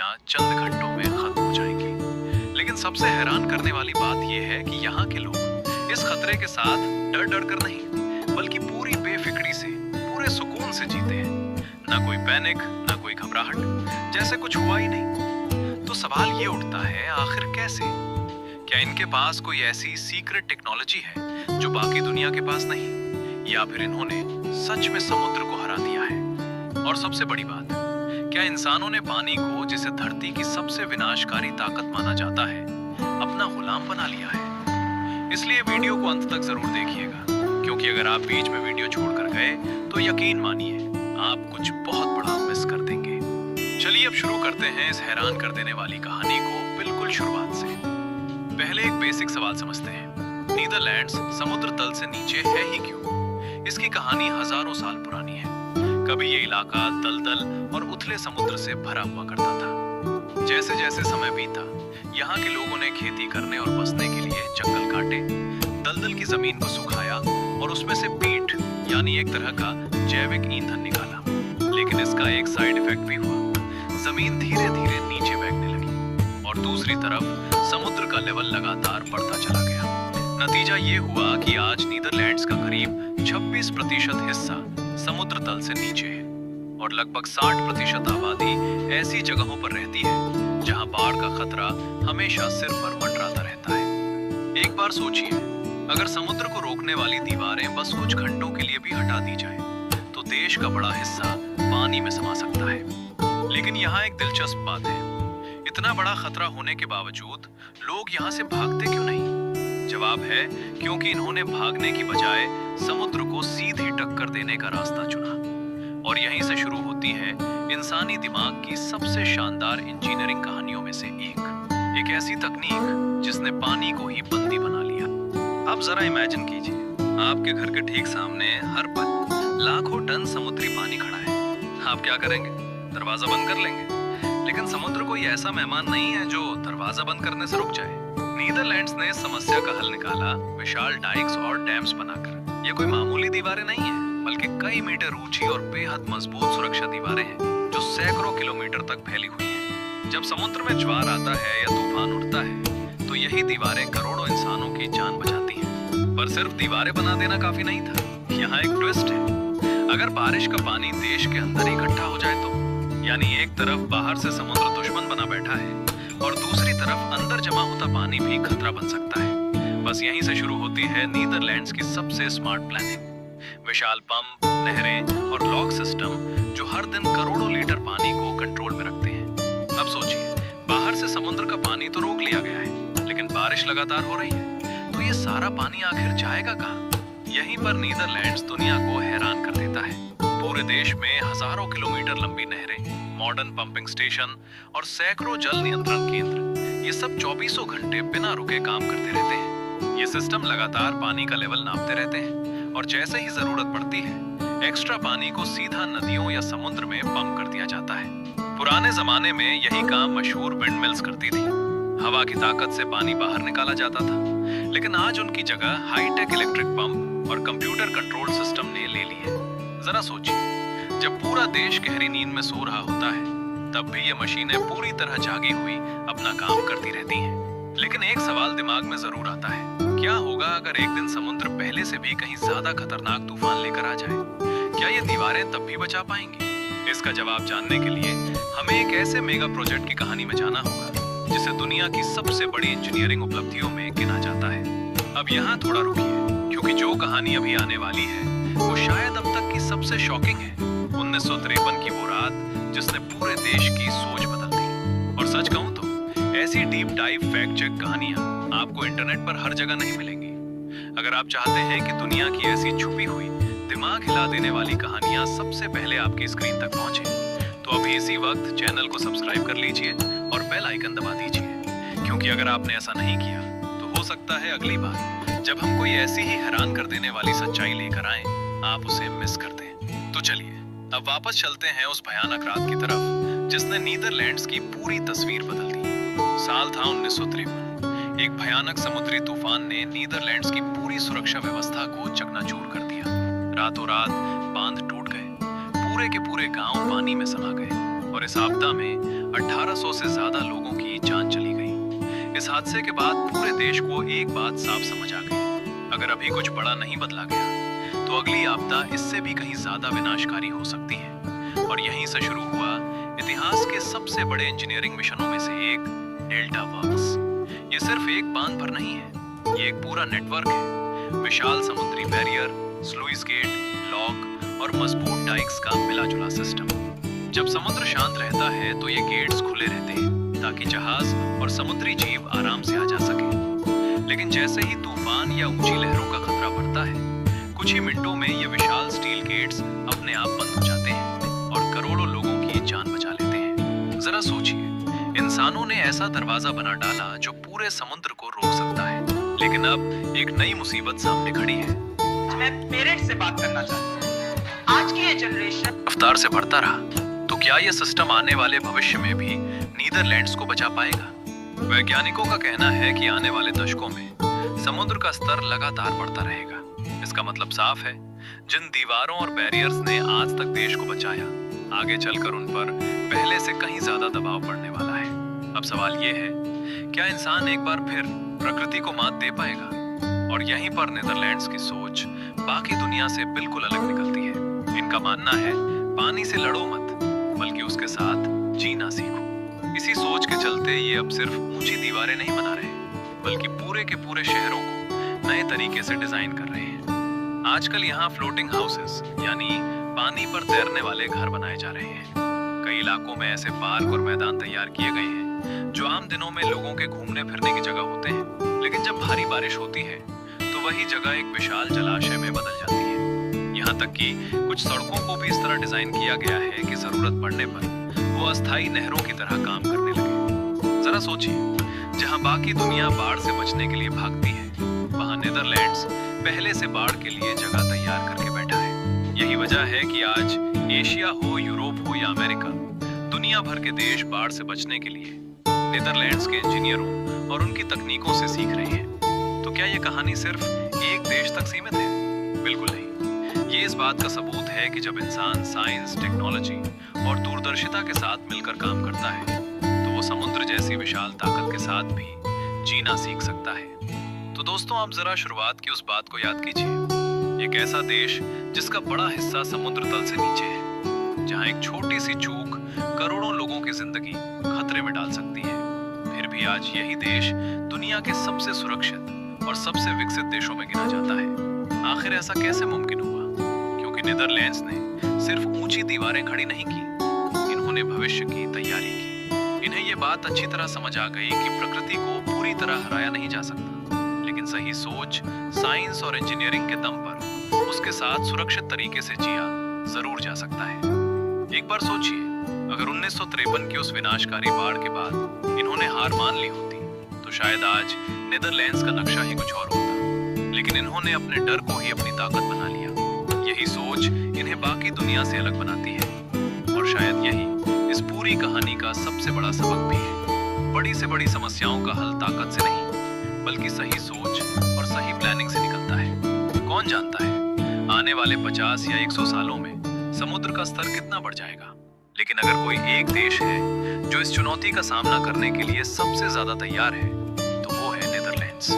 यहाँ चंद घंटों में खत्म हो जाएंगी। लेकिन सबसे हैरान करने वाली बात यह है कि यहाँ के लोग इस खतरे के साथ डर डर कर नहीं, बल्कि पूरी बेफिक्री से, पूरे सुकून से जीते हैं। ना कोई पैनिक, ना कोई घबराहट, जैसे कुछ हुआ ही नहीं। तो सवाल ये उठता है, आखिर कैसे? क्या इनके पास कोई ऐसी सीक्रेट टेक्नोलॉजी है जो बाकी दुनिया के पास नहीं, या फिर इन्होंने सच में समुद्र को हरा दिया है? और सबसे बड़ी बात, क्या इंसानों ने पानी को, जिसे धरती की सबसे विनाशकारी ताकत माना जाता है, अपना गुलाम बना लिया है? इसलिए वीडियो को अंत तक जरूर देखिएगा, क्योंकि अगर आप बीच में वीडियो छोड़कर गए तो यकीन मानिए आप कुछ बहुत बड़ा मिस कर देंगे। चलिए अब शुरू करते हैं इस हैरान कर देने वाली कहानी को बिल्कुल शुरुआत से। पहले एक बेसिक सवाल समझते हैं, नीदरलैंड्स समुद्र तल से नीचे है ही क्यों? इसकी कहानी हजारों साल पुरानी है। कभी ये इलाका दलदल और उथले समुद्र से भरा हुआ करता था। जैसे जैसे समय बीता, यहाँ के लोगों ने खेती करने और बसने के लिए जंगल काटे, दलदल की जमीन को सुखाया और उसमें से पीट यानी एक तरह का जैविक ईंधन निकाला। लेकिन इसका एक साइड इफेक्ट भी हुआ, जमीन धीरे धीरे नीचे बहने लगी और दूसरी तरफ समुद्र का लेवल लगातार बढ़ता चला गया। नतीजा ये हुआ कि आज नीदरलैंड्स का करीब 26% हिस्सा समुद्र तल से नीचे है और लगभग 60% आबादी ऐसी जगहों पर रहती है जहां बाढ़ का खतरा हमेशा सिर पर मंडराता रहता है। एक बार सोचिए, अगर समुद्र को रोकने वाली दीवारें बस कुछ घंटों के लिए भी हटा दी जाए तो देश का बड़ा हिस्सा पानी में समा सकता है। लेकिन यहाँ एक दिलचस्प बात है, इतना बड़ा खतरा होने के बावजूद लोग यहाँ से भागते क्यों नहीं? जवाब है, क्योंकि इन्होंने भागने की बजाय समुद्र को सीधी टक्कर देने का रास्ता चुना। और यहीं से शुरू होती है इंसानी दिमाग की सबसे शानदार इंजीनियरिंग कहानियों में से एक ऐसी तकनीक जिसने पानी को ही बंदी बना लिया। अब जरा इमेजिन कीजिए, आपके घर के ठीक सामने हर पल लाखों टन समुद्री पानी खड़ा है। आप क्या करेंगे? दरवाजा बंद कर लेंगे। लेकिन समुद्र कोई ऐसा मेहमान नहीं है जो दरवाजा बंद करने से रुक जाए। नीदरलैंड्स ने समस्या का हल निकाला विशाल डाइक्स और डैम्स बनाकर। ये कोई मामूली दीवारें नहीं है, बल्कि कई मीटर ऊंची और बेहद मजबूत सुरक्षा दीवारें हैं जो सैकड़ों किलोमीटर तक फैली हुई हैं। जब समुद्र में ज्वार आता है या तूफान उठता है तो यही दीवारें करोड़ों इंसानों की जान बचाती हैं। पर सिर्फ दीवारें बना देना काफी नहीं था, यहाँ एक ट्विस्ट है। अगर बारिश का पानी देश के अंदर इकट्ठा हो जाए तो, यानी एक तरफ बाहर से समुद्र दुश्मन बना बैठा है और दूसरी तरफ अंदर जमा होता पानी भी खतरा बन सकता है। बस यहीं से शुरू होती है नीदरलैंड्स की सबसे स्मार्ट प्लानिंग। विशाल पंप, नहरें और लॉक सिस्टम जो हर दिन करोड़ों लीटर पानी को कंट्रोल में रखते हैं। अब सोचिए, बाहर से समुद्र का पानी तो रोक लिया गया है, लेकिन बारिश लगातार हो रही है, तो ये सारा पानी आखिर जाएगा कहाँ? यहीं पर नीदरलैंड्स दुनिया को हैरान कर देता है। पूरे देश में हजारों किलोमीटर लंबी नहरें, मॉडर्न पंपिंग स्टेशन और सैकड़ों जल नियंत्रण केंद्र, ये सब 24 घंटे बिना रुके काम करते रहते हैं। ये सिस्टम लगातार पानी का लेवल नापते रहते हैं और जैसे ही जरूरत पड़ती है, एक्स्ट्रा पानी को सीधा नदियों या समुद्र में पंप कर दिया जाता है। पुराने जमाने में यही काम मशहूर विंड मिल्स करती थी। हवा की ताकत से पानी बाहर निकाला जाता था। लेकिन आज उनकी जगह हाईटेक इलेक्ट्रिक पंप और कंप्यूटर कंट्रोल सिस्टम ने ले ली है। जरा सोचिए, जब पूरा देश गहरी नींद में सो रहा होता है, तब भी ये मशीनें पूरी तरह जागी हुई अपना काम करती रहती हैं। लेकिन एक सवाल दिमाग में जरूर आता है, क्या होगा अगर एक दिन समुद्र पहले से भी कहीं ज्यादा खतरनाक तूफान लेकर आ जाए? क्या ये दीवारें तब भी बचा पाएंगी? इसका जवाब जानने के लिए हमें एक ऐसे मेगा प्रोजेक्ट की कहानी में जाना होगा जिसे दुनिया की सबसे बड़ी इंजीनियरिंग उपलब्धियों में गिना जाता है। अब यहाँ थोड़ा रुकिए, क्योंकि जो कहानी अभी आने वाली है वो शायद अब तक की सबसे शॉकिंग है। 1953 की वो रात जिसने पूरे देश की सोच बदल दी। और सच कहूं तो ऐसी डीप डाइव फैक्ट चेक कहानियां आपको इंटरनेट पर हर जगह नहीं मिलेंगी। अगर आप चाहते हैं कि दुनिया की ऐसी छुपी हुई, दिमाग हिला देने वाली कहानियां सबसे पहले आपकी स्क्रीन तक पहुंचे, तो अभी इसी वक्त चैनल को सब्सक्राइब कर लीजिए और बेल आइकन दबा दीजिए। क्योंकि अगर आपने ऐसा नहीं किया तो हो सकता है अगली बार जब हम कोई ऐसी ही हैरान कर देने वाली सच्चाई लेकर आए, आप उसे मिस कर दें। तो चलिए अब वापस चलते हैं उस भयानक रात की तरफ जिसने नीदरलैंड्स की पूरी तस्वीर बदल दी। साल था 1953। एक भयानक समुद्री तूफान ने नीदरलैंड्स की पूरी सुरक्षा व्यवस्था को चकनाचूर कर दिया। रातों रात बांध टूट गए, पूरे के पूरे गांव पानी में समा गए और इस आपदा में 1800 से ज्यादा लोगों की जान चली गई। इस हादसे के बाद पूरे देश को एक बात साफ समझ आ गई, अगर अभी कुछ बड़ा नहीं बदला गया तो अगली आपदा इससे भी कहीं ज्यादा विनाशकारी हो सकती है। और यहीं से शुरू हुआ इतिहास के सबसे बड़े इंजीनियरिंग मिशनों में से एक, डेल्टा वर्क्स। ये सिर्फ एक बांध भर नहीं है, ये एक पूरा नेटवर्क है। विशाल समुद्री बैरियर, स्लुइस गेट, लॉक और मजबूत डाइक्स का मिला-जुला सिस्टम। जब समुद्र शांत रहता है तो ये गेट्स खुले रहते हैं ताकि जहाज और समुद्री जीव आराम से आ जा सके। लेकिन जैसे ही तूफान या ऊंची लहरों का खतरा बढ़ता है, कुछ ही मिनटों में ये विशाल स्टील गेट्स अपने आप बंद हो जाते हैं और करोड़ों लोगों की जान बचा लेते हैं। जरा सोचिए, इंसानों ने ऐसा दरवाजा बना डाला जो पूरे समुद्र को रोक सकता है। लेकिन अब एक नई मुसीबत सामने खड़ी है। मैं पेरेंट्स से बात करना चाहता हूँ। आज की ये जनरेशन रफ्तार से बढ़ता रहा तो क्या यह सिस्टम आने वाले भविष्य में भी नीदरलैंड्स को बचा पाएगा? वैज्ञानिकों का कहना है कि आने वाले दशकों में समुद्र का स्तर लगातार बढ़ता रहेगा। इसका मतलब साफ है, जिन दीवारों और बैरियर्स ने आज तक देश को बचाया, आगे चलकर उन पर पहले से कहीं ज्यादा दबाव पड़ने वाला है। अब सवाल ये है, क्या इंसान एक बार फिर प्रकृति को मात दे पाएगा? और यहीं पर नीदरलैंड्स की सोच बाकी दुनिया से बिल्कुल अलग निकलती है। इनका मानना है, पानी से लड़ो मत, बल्कि उसके साथ जीना सीखो। इसी सोच के चलते ये अब सिर्फ ऊंची दीवारें नहीं बना रहे, बल्कि पूरे के पूरे शहरों को नए तरीके से डिजाइन कर रहे हैं। आजकल यहाँ फ्लोटिंग हाउसेस यानी पानी पर तैरने वाले घर बनाए जा रहे हैं। कई इलाकों में ऐसे पार्क और मैदान तैयार किए गए हैं जो आम दिनों में लोगों के घूमने फिरने की जगह होते हैं, लेकिन जब भारी बारिश होती है तो वही जगह एक विशाल जलाशय में बदल जाती है। यहाँ तक कि कुछ सड़कों को भी इस तरह डिजाइन किया गया है कि जरूरत पड़ने पर वो अस्थायी नहरों की तरह काम करने लगे। जरा सोचिए, जहाँ बाकी दुनिया बाढ़ से बचने के लिए भागती है, वहाँ नीदरलैंड्स पहले से बाढ़ के लिए जगह तैयार करके बैठा है। यही वजह है कि आज एशिया हो, यूरोप हो या अमेरिका, दुनिया भर के देश बाढ़ से बचने के लिए नीदरलैंड्स के इंजीनियरों और उनकी तकनीकों से सीख रहे हैं। तो क्या ये कहानी सिर्फ एक देश तक सीमित है? बिल्कुल नहीं। ये इस बात का सबूत है कि जब इंसान साइंस, टेक्नोलॉजी और दूरदर्शिता के साथ मिलकर काम करता है तो वो समुद्र जैसी विशाल ताकत के साथ भी जीना सीख सकता है। तो दोस्तों, आप जरा शुरुआत की उस बात को याद कीजिए। एक ऐसा देश जिसका बड़ा हिस्सा समुद्र तल से नीचे है, जहां एक छोटी सी चूक करोड़ों लोगों की जिंदगी खतरे में डाल सकती है। फिर भी आज यही देश दुनिया के सबसे सुरक्षित और सबसे विकसित देशों में गिना जाता है। आखिर ऐसा कैसे मुमकिन हुआ? क्योंकि नीदरलैंड्स ने सिर्फ ऊंची दीवारें खड़ी नहीं की, इन्होंने भविष्य की तैयारी की। इन्हें ये बात अच्छी तरह समझ आ गई कि प्रकृति को पूरी तरह हराया नहीं जा सकता, लेकिन सही सोच, साइंस और इंजीनियरिंग के दम पर उसके साथ सुरक्षित तरीके से जिया जरूर जा सकता है। एक बार सोचिए, अगर 1953 की उस विनाशकारी बाढ़ के बाद इन्होंने हार मान ली होती तो शायद आज नीदरलैंड्स का नक्शा ही कुछ और होता। लेकिन इन्होंने अपने डर को ही अपनी ताकत बना लिया। यही सोच इन्हें बाकी दुनिया से अलग बनाती है और शायद यही इस पूरी कहानी का सबसे बड़ा सबक भी है। बड़ी से बड़ी समस्याओं का हल ताकत से नहीं, बल्कि सही सोच और सही प्लानिंग से निकलता है। कौन जानता है, आने वाले 50 या 100 सालों में समुद्र का स्तर कितना बढ़ जाएगा। लेकिन अगर कोई एक देश है जो इस चुनौती का सामना करने के लिए सबसे ज्यादा तैयार है तो वो है नीदरलैंड्स।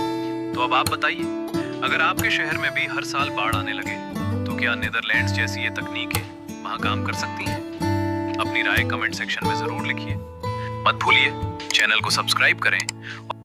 तो अब आप बताइए, अगर आपके शहर में भी हर साल बाढ़ आने लगे तो क्या नीदरलैंड्स जैसी ये तकनीकें वहां काम कर सकती हैं? अपनी राय कमेंट सेक्शन में जरूर लिखिए। मत भूलिए चैनल को सब्सक्राइब करें